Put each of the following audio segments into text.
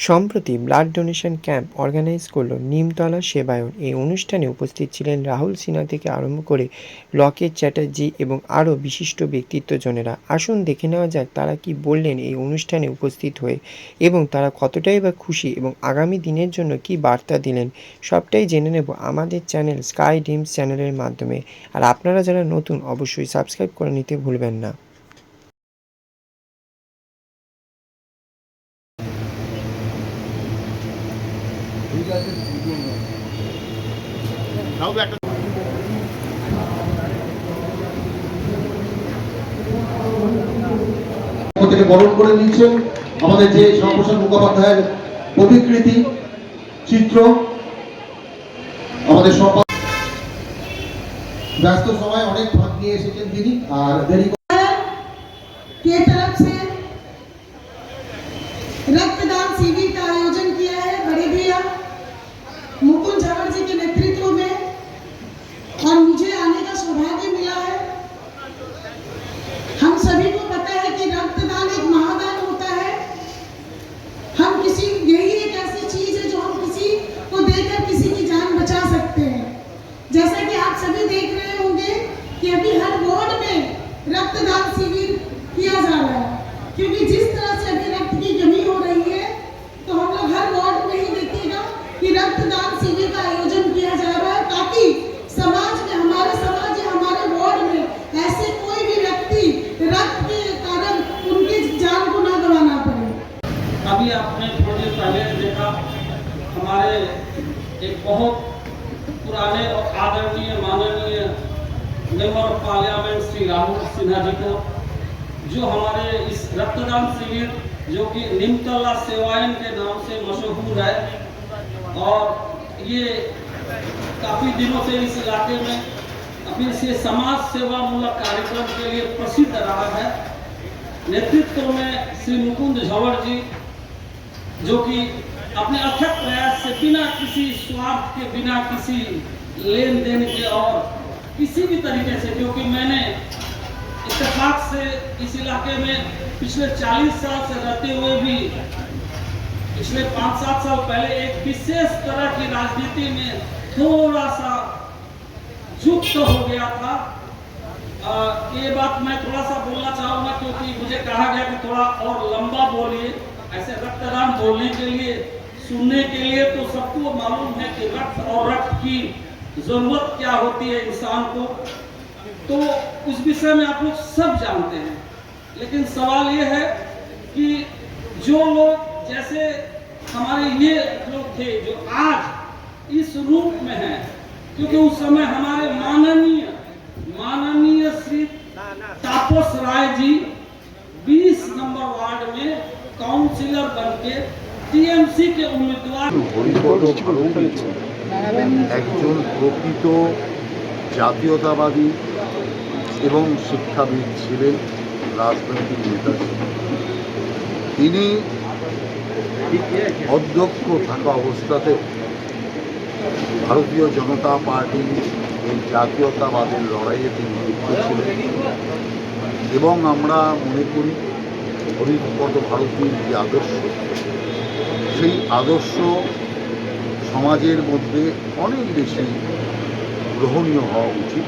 সম্প্রতি blood donation camp organise করল নিমতলা সেবায়ন। এই অনুষ্ঠানে উপস্থিত ছিলেন রাহুল সিনহা থেকে আরম্ভ করে লকেট চ্যাটার্জি এবং আরও বিশিষ্ট ব্যক্তিত্বজনেরা। আসুন দেখে নেওয়া যাক তারা কি বললেন এই অনুষ্ঠানে উপস্থিত হয়ে এবং তারা কতটাই বা খুশি এবং আগামী দিনের জন্য কি বার্তা দিলেন, সবটাই জেনে নেব আমাদের চ্যানেল স্কাই ড্রিমস চ্যানেলের মাধ্যমে। আর আপনারা যারা নতুন অবশ্যই সাবস্ক্রাইব করে নিতে ভুলবেন না। থেকে বরণ করে নিচ্ছেন আমাদের যে শ্যামাপ্রসাদ মুখোপাধ্যায়ের প্রতিকৃতি চিত্র। আমাদের ব্যস্ত সময় অনেক ভাগ নিয়ে এসেছেন তিনি, আর দেরি के तरफ से रक्तदान शिविर का आयोजन किया है बड़े भैया मुकुंद झवर जी के नेतृत्व में, और मुझे आने का सौभाग्य मिला है। हम सभी को पता है कि रक्तदान एक महादान होता है। हम किसी यही एक ऐसी चीज है जो हम किसी को देकर किसी की जान बचा सकते हैं। जैसा कि आप सभी देख रहे होंगे कि अभी हर वार्ड में रक्तदान शिविर किया जा रहा है, क्योंकि जिस तरह से अभी रक्त की कमी हो रही है, तो हम लोग हर वार्ड में ही देखिएगा कि रक्तदान शिविर का आयोजन किया जा रहा है, ताकि समाज में, हमारे समाज या हमारे वार्ड में ऐसे कोई भी व्यक्ति रक्त के कारण उनकी जान को ना गंवाना पड़े। अभी आपने थोड़ी देर पहले देखा हमारे एक बहुत पुराने और आदरणीय माननीय member of parliament Shri Rahul Sinha ji को, जो हमारे इस रक्तदान शिविर जो कि निमतला सेवायन के नाम से मशहूर है, और ये काफ़ी दिनों से इस इलाके में अपने से समाज सेवा मूलक कार्यक्रम के लिए प्रसिद्ध रहा है। नेतृत्व में श्री मुकुंद झवर जी, जो कि अपने अथक प्रयास से बिना किसी स्वार्थ के, बिना किसी लेन देन के और किसी भी तरीके से, क्योंकि मैंने इत्तेफाक से इस इलाके में पिछले 40 साल से रहते हुए भी पिछले 5-7 साल पहले एक विशेष तरह की राजनीति में थोड़ा सा युक्त हो गया था। ये बात मैं थोड़ा सा बोलना चाहूँगा, क्योंकि मुझे कहा गया कि थोड़ा और लंबा बोलिए। ऐसे रक्तदान बोलने के लिए, सुनने के लिए तो सबको मालूम है कि रक्त और रक्त की जरूरत क्या होती है इंसान को, तो उस विषय में आप लोग सब जानते हैं। लेकिन सवाल ये है कि जो लोग, जैसे हमारे ये लोग थे जो आज इस रूप में हैं, क्योंकि उस समय हमारे माननीय श्री तापस राय जी 20 नंबर वार्ड में काउंसिलर बनके टीएमसी के उम्मीदवार। একজন প্রকৃত জাতীয়তাবাদী এবং শিক্ষাবিদ ছিলেন, রাজনৈতিক নেতা ছিলেন। তিনি অধ্যক্ষ থাকা অবস্থাতে ভারতীয় জনতা পার্টির এই জাতীয়তাবাদের লড়াইয়ে তিনি যুক্ত ছিলেন, এবং আমরা মনে করি হরিপদ ভারতীর যে আদর্শ, সেই আদর্শ সমাজের মধ্যে অনেক বেশি গ্রহণীয় হওয়া উচিত।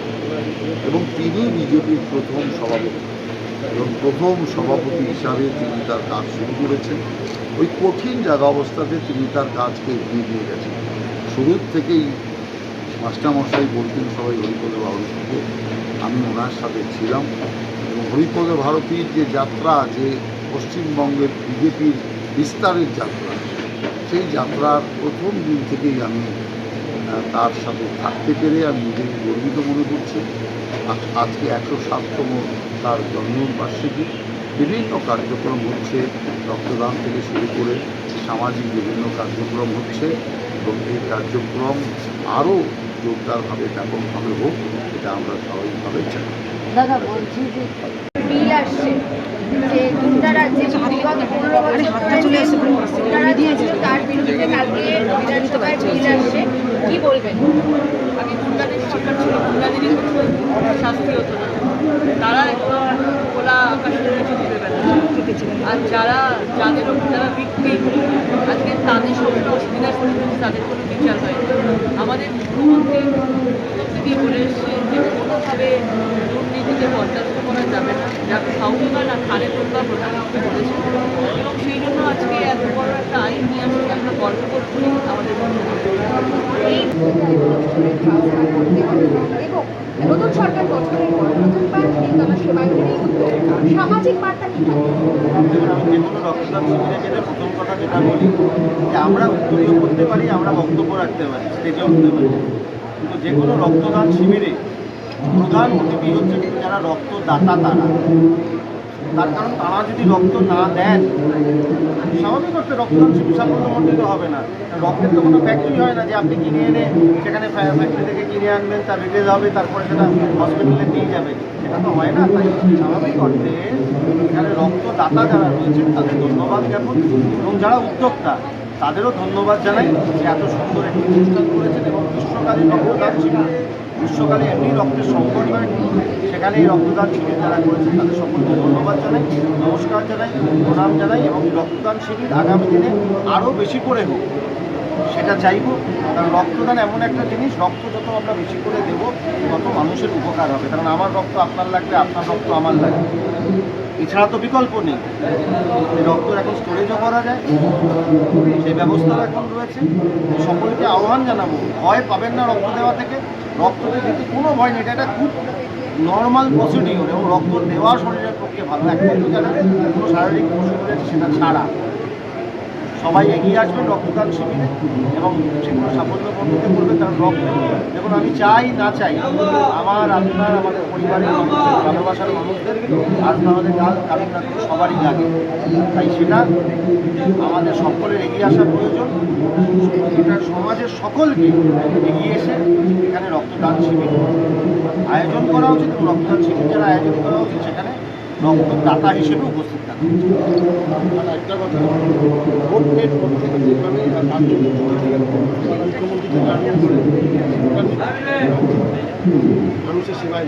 এবং তিনি বিজেপির প্রথম সভাপতি, এবং প্রথম সভাপতি হিসাবে তিনি তার কাজ শুরু করেছেন। ওই কঠিন জায়গা অবস্থাতে তিনি তার কাজকে এগিয়ে নিয়ে গেছেন। শুরুর থেকেই মাস্টারমশাই বলতেন সবাই হরিপদ ভারতীকে, আমি ওনার সাথে ছিলাম। এবং হরিপদ ভারতীর যে যাত্রা, যে পশ্চিমবঙ্গের বিজেপির বিস্তারের যাত্রা, সেই যাত্রার প্রথম দিন থেকেই আমি তার সাথে থাকতে পেরে আমি নিজেকে গর্বিত মনে করছি। আজকে 107তম তার জন্মবার্ষিকী, বিভিন্ন কার্যক্রম হচ্ছে, রক্তদান থেকে শুরু করে সামাজিক বিভিন্ন কার্যক্রম হচ্ছে, এবং এই কার্যক্রম আরও জোরদারভাবে ব্যাপকভাবে হোক, এটা আমরা স্বাভাবিকভাবে চাই। দাদা বলছি যে বিল আসছে, যে দুটা রাজ্যে বিগত 15 বছর তার বিরুদ্ধে কালকে বিধানসভায় বিল আসছে, কি বলবেন? আগে গুন্ডাদের সরকার ছিল, গুন্ডাদেরই শাস্তি হতো না, তারা একদম খোলা আকাশের নিচে দিতে পারে। আর যারা ভিক্টিম, আজকে তাদের সবসময় অসুবিধার পরিস্থিতি, তাদের কোনো বিচার হয় না। আমাদের মুখ্যমন্ত্রী প্রতিটি বলে এসছে যে কোনোভাবে দুর্নীতিকে বরদাস্ত করা যাবে না, যাকে খাওয়া না খালে তোলবা প্রধানমন্ত্রী বলেছেন। এবং সেই জন্য আজকে এত বড় একটা আইন নিয়ে আসলে আমরা গর্ব করছি আমাদের মুখ্যমন্ত্রী। এই অনুষ্ঠানের খাওয়া করতে হবে এবং নতুন সরকার গঠনের পর প্রথমবার নিমতলা সেবায়নের এই উদ্যোগ সামাজিক বার্তা কি থাকবে? যেমন আমি যে কোনো রক্তদান শিবিরে গেলে প্রথম কথা যেটা বলি যে আমরা উত্তরীয় করতে পারি, আমরা বক্তব্য রাখতে পারি, স্টেজে উঠতে পারি, কিন্তু যে কোনো রক্তদান শিবিরে প্রধান অতিথি হচ্ছে যারা রক্তদাতা তার কারণ তারা যদি রক্ত না দেন স্বাভাবিক অর্থে রক্তদান শিবির সাফল্যমণ্ডিত হবে না। রক্তের তো কোনো ফ্যাক্টরি হয় না যে আপনি কিনে এনে সেখানে ফ্যাক্টরি থেকে কিনে আনবেন, তা রেখে হবে, তারপরে সেটা হসপিটালে নিয়ে যাবে, সেটা তো হয় না। তাই স্বাভাবিক অর্থে এখানে রক্তদাতা যারা রয়েছেন তাদের ধন্যবাদ জ্ঞাপন এবং যারা উদ্যোক্তা তাদেরও ধন্যবাদ জানাই যে এত সুন্দর একটি অনুষ্ঠান করেছেন। এবং গ্রীষ্মকালীন রক্তদান শিবির, গ্রীষ্মকালে এমনি রক্তের সংকট হয়, সেখানে এই রক্তদান শিবির যারা করেছেন তাদের সকলকে ধন্যবাদ জানাই, নমস্কার জানাই, প্রণাম জানাই। এবং রক্তদান শিবির আগামী দিনে আরও বেশি করে হোক সেটা চাইব, কারণ রক্তদান এমন একটা জিনিস, রক্ত যত আমরা বেশি করে দেব তত মানুষের উপকার হবে। কারণ আমার রক্ত আপনার লাগবে, আপনার রক্ত আমার লাগবে, এছাড়া তো বিকল্প নেই। এই রক্ত এখন স্টোরেজও করা যায়, সেই ব্যবস্থাও এখন রয়েছে। সকলকে আহ্বান জানাবো, ভয় পাবেন না রক্ত দেওয়া থেকে। রক্ততে দিতে কোনো ভয় নেই, এটা খুব নর্মাল প্রসিডিওর এবং রক্ত দেওয়া শরীরের পক্ষে ভালো। একমাত্র যারা কোনো শারীরিক অসুখ রয়েছে সেটা ছাড়া সবাই এগিয়ে আসবেন রক্তদান শিবিরে এবং সেগুলো সাফল্যমণ্ডিত করবে। কারণ রক্ত দেখুন, আমি চাই না চাই আমার আপনার আমাদের পরিবারের মানুষের ভালোবাসার মানুষদের আজ না আমাদের কাল কারণ না সবারই লাগে। তাই সেটা আমাদের সকলের এগিয়ে আসা প্রয়োজন। এটা সমাজের সকলকে এগিয়ে এসে এখানে রক্তদান শিবির আয়োজন করা উচিত এবং রক্তদান শিবির যারা আয়োজন করা উচিত সেখানে রক্তদাতা হিসেবে উপস্থিত থাকা উচিত। আর একটা কথা, ভোট নেট করতে যেভাবে মুখ্যমন্ত্রী থেকে আরম্ভ করে মানুষের সেবায়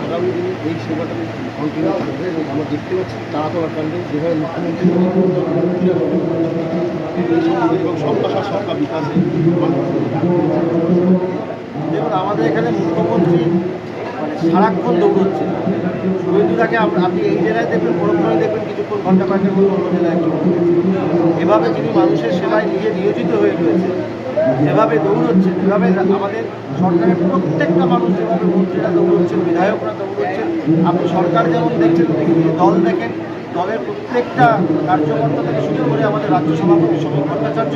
আগামী দিনে এই সেবাটা কন্টিনিউ করবে এবং আমরা দেখতে পাচ্ছি তারাতলা কাণ্ডে যেভাবে মুখ্যমন্ত্রী এবং সবকা সবকা বিকাশে দেখুন, আমাদের এখানে মুখ্যমন্ত্রী মানে সারাক্ষণ দৌড়চ্ছে। শুভেন্দুদাকে আপনি এই জেলায় দেখবেন, পরক্ষণে দেখবেন কিছুক্ষণ ঘন্টা কয়েকের মধ্যে অন্য জেলায় চলে গেছে। এভাবে যিনি মানুষের সেবায় নিজে নিয়োজিত হয়ে রয়েছে, যেভাবে দৌড়চ্ছে, যেভাবে আমাদের সরকারের প্রত্যেকটা মানুষ, যেভাবে মন্ত্রীরা দৌড়চ্ছেন, বিধায়করা দৌড়চ্ছেন, আপনি সরকার যেমন দেখছেন দল দেখেন, দলের প্রত্যেকটা কার্যকর্তা থেকে শুরু করে আমাদের রাজ্য সভাপতি সমীর ভট্টাচার্য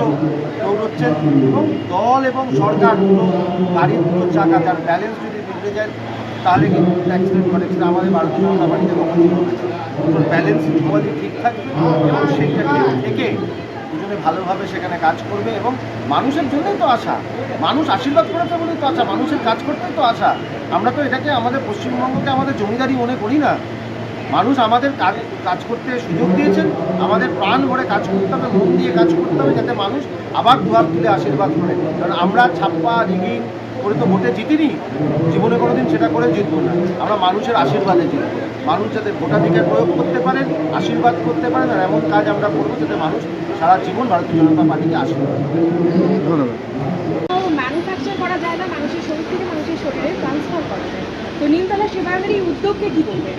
দৌড়চ্ছেন। এবং দল এবং সরকার দুটো গাড়ির দুটো চাকা, যার ব্যালেন্স যদি বিগড়ে যায় তাহলে কিন্তু অ্যাক্সিডেন্ট ঘটে। সেটা আমাদের ভারতীয় জনতা পার্টিতে কখনোই ঘটেছে। ব্যালেন্স সবাই ঠিক থাকবে এবং সেইটা ঠিক থেকে দুজনে ভালোভাবে সেখানে কাজ করবে। এবং মানুষের জন্যই তো আশা, মানুষ আশীর্বাদ করেছে বলেই তো আশা, মানুষের কাজ করতেই তো আশা। আমরা তো এটাকে আমাদের পশ্চিমবঙ্গকে আমাদের জমিদারি মনে করি না। মানুষ আমাদের কাজ করতে সুযোগ দিয়েছেন, আমাদের প্রাণ ভরে কাজ করতে হবে, মন দিয়ে কাজ করতে হবে, যাতে মানুষ আবার দুয়ার তুলে আশীর্বাদ করে। কারণ আমরা ছাপ্পা রিগিং করে তো ভোটে জিতিনি, জীবনে কোনোদিন সেটা করে জিতবো না। আমরা মানুষের আশীর্বাদে জিতবো। মানুষ যাতে ভোটাধিকার প্রয়োগ করতে পারেন, আশীর্বাদ করতে পারেন, আর এমন কাজ আমরা করবো যাতে মানুষ সারা জীবন ভারতীয় জনতা পার্টিকে আশীর্বাদ করে। ধন্যবাদ। ম্যানুফ্যাকচার করা যায় না, মানুষের শরীর থেকে মানুষের শরীরে ট্রান্সফার করা যায়। তো নিমতলা সেবায়নের এই উদ্যোগকে কি বলবে?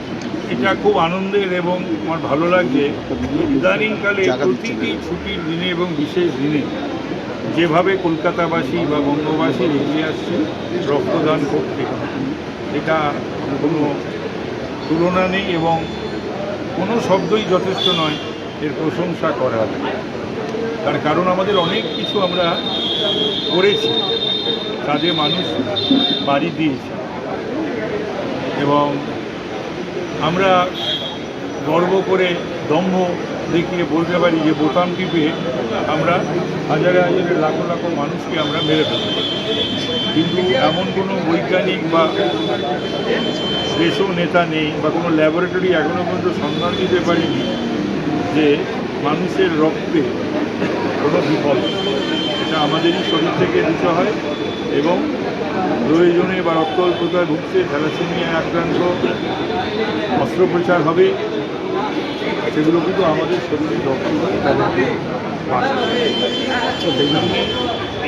এটা খুব আনন্দের এবং আমার ভালো লাগছে। ইদানিংকালে প্রতিটি ছুটির দিনে এবং বিশেষ দিনে যেভাবে কলকাতাবাসী বা বঙ্গবাসী এগিয়ে আসছে রক্তদান করতে, এটা কোনো তুলনা নেই এবং কোনো শব্দই যথেষ্ট নয় এর প্রশংসা করার। তার কারণ আমাদের অনেক কিছু আমরা করেছি, কাজে মানুষ বাড়ি দিয়েছে এবং আমরা গর্ব করে দম্ভ দেখিয়ে বলতে পারি যে বোতাম টিপে আমরা হাজারে হাজারে লাখো লাখো মানুষকে আমরা মেরে ফেলতে পারি। কিন্তু এমন কোনো বৈজ্ঞানিক বা দেশও নেতা নেই বা কোনো ল্যাবরেটরি এখনও পর্যন্ত সন্ধান দিতে পারিনি যে মানুষের রক্তে কোনো বিকল্প। এটা আমাদেরই শরীর থেকে দিতে হয় এবং প্রয়োজনে বা রক্ত অল্পতায় ভুগছে, থ্যালাসেমিয়া আক্রান্ত, অস্ত্রোপচার হবে, সেগুলো কিন্তু আমাদের শরীরে রক্তদান তাদেরকে বাঁচাবে। সেই জন্যে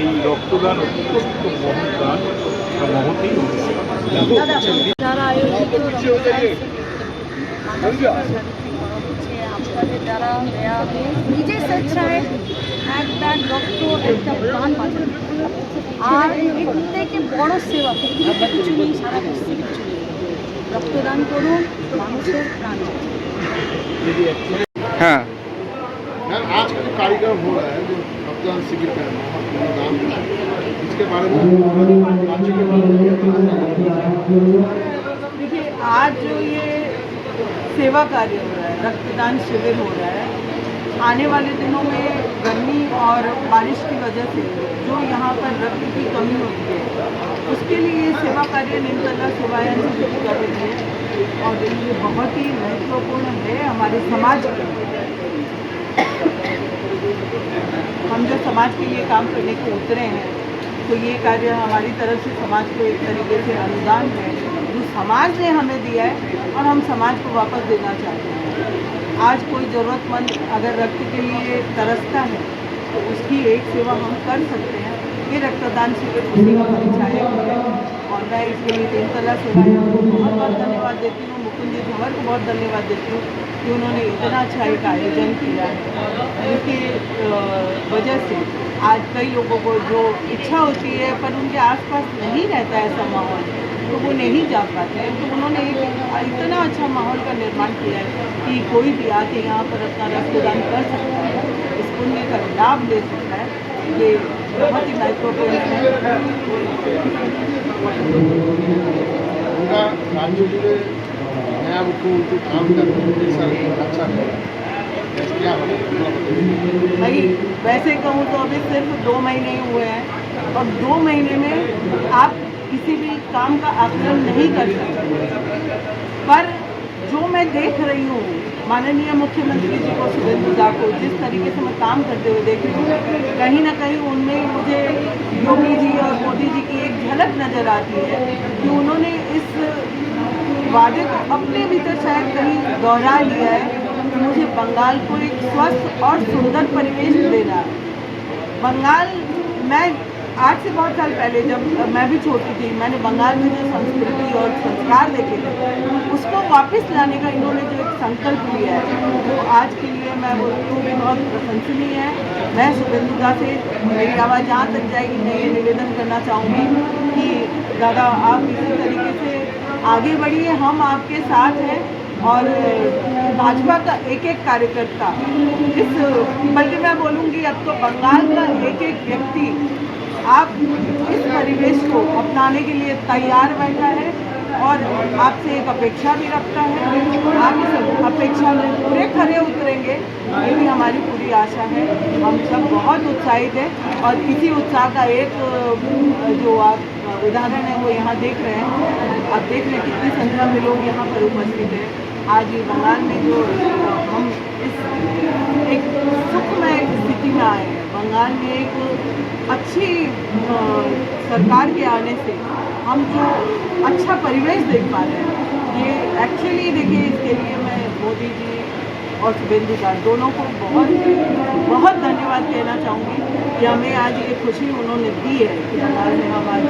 এই রক্তদান অত্যন্ত মহৎ দান বা মহতেই অনুষ্ঠান। যারা আয়োজিত আপনাদের দ্বারা দেয়া নিজের স্বেচ্ছায় এক ব্যাগ রক্ত একটা প্রাণ বাঁচানো, আর এর থেকে বড় সেবা পৃথিবীতে কিছু নেই, সারা বিশ্বে কিছু নেই। রক্তদান করুন, মানুষের প্রাণ বাঁচান। হ্যাঁ, मैम आज का जो कार्यक्रम हो रहा है जो रक्तदान शिविर का नाम इसके बारे में राज्य के बारे में देखिए, आज जो ये सेवा कार्य हो रहा है, रक्तदान शिविर हो रहा है, आने वाले दिनों में गर्मी और बारिश की वजह से जो यहाँ पर रक्त की कमी होती है, उसके लिए ये सेवा कार्य निमतला सेवायन शुरू कर रही है और ये बहुत ही महत्वपूर्ण है हमारे समाज के लिए। हम जो समाज के लिए काम करने को उतरे हैं, तो ये कार्य हमारी तरफ से समाज को एक तरीके से अनुदान है जो समाज ने हमें दिया है और हम समाज को वापस देना चाहते हैं। आज कोई ज़रूरतमंद अगर रक्त के लिए तरसता है तो उसकी एक सेवा हम कर सकते हैं। ये रक्तदान शिविर उसी का परिचायक है और मैं इसके लिए निमतला सेवायन को बहुत बहुत धन्यवाद देती हूँ, मुकुंद जी झंवर को बहुत धन्यवाद देती हूँ कि उन्होंने इतना अच्छा एक आयोजन किया है, जिसकी वजह से आज कई लोगों को जो इच्छा होती है पर उनके आसपास नहीं रहता है ऐसा माहौल, तो वो नहीं जा पाते हैं। तो उन्होंने एक इतना अच्छा माहौल का निर्माण किया है कि कोई भी आके यहाँ पर अपना रक्तदान कर सकता है, इस पुण्य का लाभ ले सकता है। ये बहुत ही महत्वपूर्ण है। उनका राज्य जुड़े नया मुख्यमंत्री काम कर रहे हैं, सर अच्छा है क्या भाई वैसे कहूँ तो अभी सिर्फ 2 महीने ही हुए हैं और 2 महीने में आप किसी भी काम का आकलन नहीं कर सकते, पर जो मैं देख रही हूँ माननीय मुख्यमंत्री जी को, शुभेंदु दा को जिस तरीके से मैं काम करते हुए देख रही हूँ, कहीं ना कहीं उनमें मुझे योगी जी और मोदी जी की एक झलक नज़र आती है कि उन्होंने इस वादे को अपने भीतर शायद कहीं दोहरा लिया है कि मुझे बंगाल को एक स्वस्थ और सुंदर परिवेश देना है। बंगाल, मैं आज से बहुत साल पहले जब मैं भी छोटी थी, मैंने बंगाल में जो संस्कृति और संस्कार देखे थे उसको वापस लाने का इन्होंने जो एक संकल्प लिया है, तो आज के लिए मैं बोलती हूँ कि बहुत प्रशंसनीय है। मैं शुभेंदु दा से मेरी आवाज़ जहाँ तक जाएगी मैं ये निवेदन करना चाहूँगी कि दादा आप इसी तरीके से आगे बढ़िए, हम आपके साथ हैं और भाजपा का एक एक कार्यकर्ता इस, बल्कि मैं बोलूँगी अब तो बंगाल का एक एक व्यक्ति आप इस परिवेश को अपनाने के लिए तैयार बैठा है और आपसे एक अपेक्षा भी रखता है। आप इस अपेक्षा में पूरे खरे उतरेंगे, ये भी हमारी पूरी आशा है। हम सब बहुत उत्साहित हैं और इसी उत्साह का एक जो आप उदाहरण है वो यहाँ देख रहे हैं। आप देख रहे हैं कितनी संख्या में लोग यहाँ पर उपस्थित हैं। आज ये बंगाल में जो हम इस एक सुखमय स्थिति में आए हैं, बंगाल में एक अच्छी सरकार के आने से हम जो अच्छा परिवेश देख पा रहे हैं, ये एक्चुअली देखिए इसके लिए मैं मोदी जी और शुभेंदु दा दोनों को बहुत बहुत धन्यवाद कहना चाहूँगी कि हमें आज ये खुशी उन्होंने दी है कि बंगाल में हम आज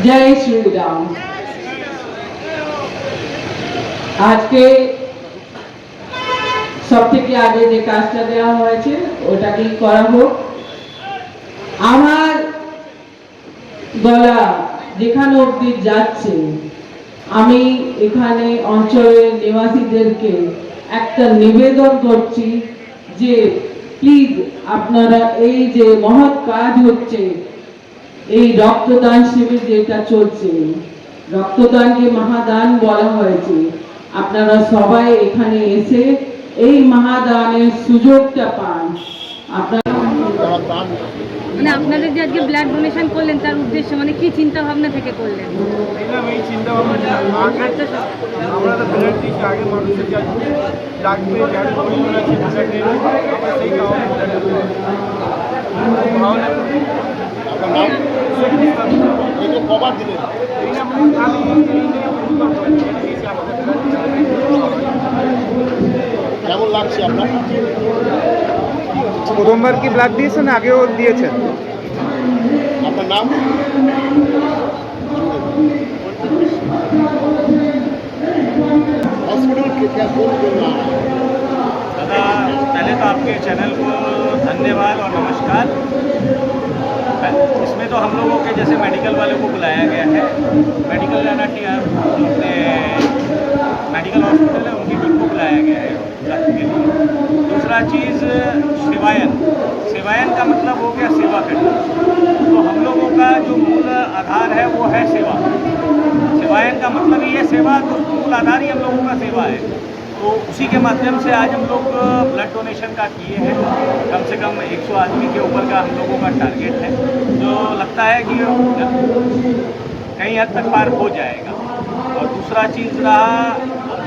जय श्री राम। আজকে সবথেকে আগে যে কাজটা দেওয়া হয়েছে ওটাকেই করা হোক। আমার গলা যেখানে অবধি যাচ্ছে আমি এখানে অঞ্চলের নিবাসীদেরকে একটা নিবেদন করছি যে প্লিজ আপনারা এই যে মহৎ কাজ হচ্ছে, এই রক্তদান শিবির যেটা চলছে, রক্তদানকে মহাদান বলা হয়েছে, আপনারা সবাই এখানে এসে এই মহাদানের সুযোগটা পান। আপনারা মানে আপনাদের যে আজকে ব্লাড ডোনেশন করলেন তার উদ্দেশ্য মানে কি চিন্তা ভাবনা থেকে করলেন? এই চিন্তা ভাবনা আমরা তো ব্লাড দিচ্ছি, আগে মানুষের কাছে ডাকবে যার প্রয়োজন আছে ব্লাড নিয়ে আমরা সেই কারণে আপনার নাম এই যে কবার দিলেন কেমন লাগছে আপনার? প্রথমবার কি ব্লাড দিয়েছেন, আগেও দিয়েছেন? আপনার নাম? हॉस्पिटल के क्या बोल रहा है? दादा, पहले तो आपके चैनल को धन्यवाद और नमस्कार। इसमें तो हम लोगों के जैसे मेडिकल वाले को बुलाया गया है, मेडिकल अपने मेडिकल हॉस्पिटल है उनकी टीम को बुलाया गया है ब्लड के लिए। दूसरा चीज़ सेवायन का मतलब हो गया सेवा करना, तो हम लोगों का जो मूल आधार है वो है सेवा। सेवायन का मतलब ही है सेवा, तो मूल आधार ही हम लोगों का सेवा है। तो उसी के माध्यम से आज हम लोग ब्लड डोनेशन का किए हैं। कम से कम 100 आदमी के ऊपर का हम लोगों का टारगेट है, जो लगता है कि कहीं हद तक पार हो जाएगा। और दूसरा चीज़ रहा,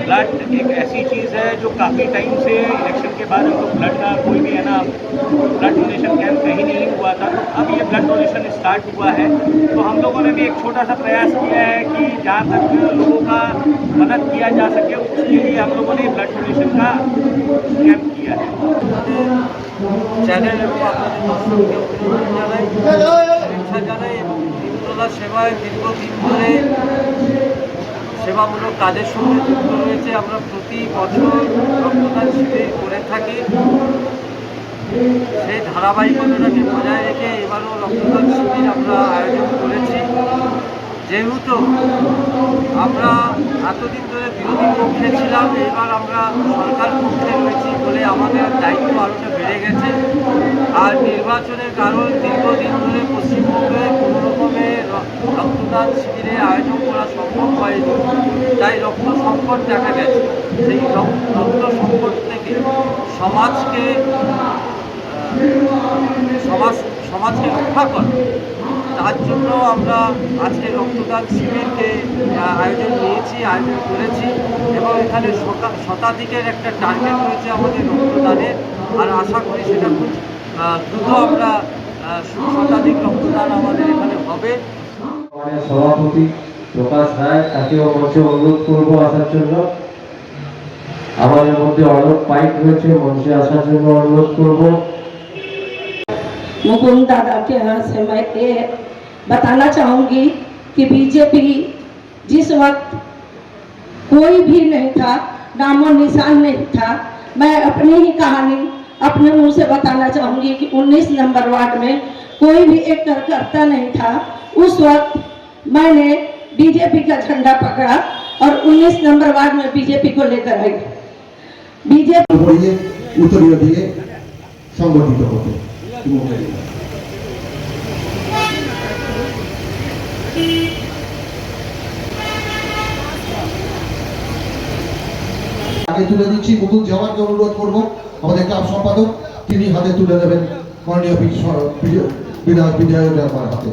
ब्लड एक ऐसी चीज़ है जो काफ़ी टाइम से इलेक्शन के बाद हम लोग ब्लड का कोई भी है ना ब्लड डोनेशन कैंप कहीं नहीं हुआ था, तो अब ये ब्लड डोनेशन स्टार्ट हुआ है। तो हम लोगों ने भी एक छोटा सा प्रयास किया है कि जहाँ तक लोगों का मदद किया जा सके उसके लिए हम लोगों ने ब्लड डोनेशन का कैंप किया है। চ্যানেল এবং আপনাদের দর্শককে অভিনন্দন জানাই, শুভেচ্ছা জানাই এবং নিমতলা সেবায় দীর্ঘদিন ধরে সেবামূলক কাজের সঙ্গে যুক্ত রয়েছে। আমরা প্রতি বছর রক্তদান শিবির করে থাকি, সেই ধারাবাহিকতাটাকে বজায় রেখে এবারও রক্তদান শিবির আমরা আয়োজন করেছি। যেহেতু আমরা এতদিন ধরে বিরোধী পক্ষে ছিলাম, এবার আমরা সরকার পক্ষে রয়েছি বলে আমাদের দায়িত্ব আরোটা বেড়ে গেছে। আর নির্বাচনের কারণ দীর্ঘদিন ধরে পশ্চিমবঙ্গে কোনো রকমের রক্তদান শিবিরে আয়োজন করা সম্ভব হয়নি, তাই রক্ত সংকট দেখা গেছে। সেই রক্ত সংকট থেকে সমাজকে রক্ষা করে, তার জন্য আমরা আজকে রক্তদান শিবিরকে আয়োজন করেছি এবং এখানে শতাধিকের একটা টার্গেট রয়েছে আমাদের রক্তদানের। আর আশা করি সেটা খুব দ্রুত আমরা শতাধিক রক্তদান আমাদের এখানে হবে। আমাদের সভাপতি প্রকাশ রায়, তাকেও মঞ্চে অনুরোধ করবো আসার জন্য। আমাদের মধ্যে অলোক পাইক রয়েছে, মঞ্চে আসার জন্য অনুরোধ করবো। मुकुंद दादा के यहाँ से मैं ये बताना चाहूँगी कि बीजेपी जिस वक्त कोई भी नहीं था, नामो निशान नहीं था, मैं अपनी ही कहानी अपने मुंह से बताना चाहूँगी कि 19 नंबर वार्ड में कोई भी एक कार्यकर्ता नहीं था। उस वक्त मैंने बीजेपी का झंडा पकड़ा और 19 नंबर वार्ड में बीजेपी को लेकर आई। बीजेपी उत्तरीय दिए संगठित होते আগে তুলে দিচ্ছি মুকুল জওয়ানকে অনুরোধ করব, আমাদের ক্লাব সম্পাদক, তিনি হাতে তুলে দেবেন মাননীয় বিধায়কের হাতে।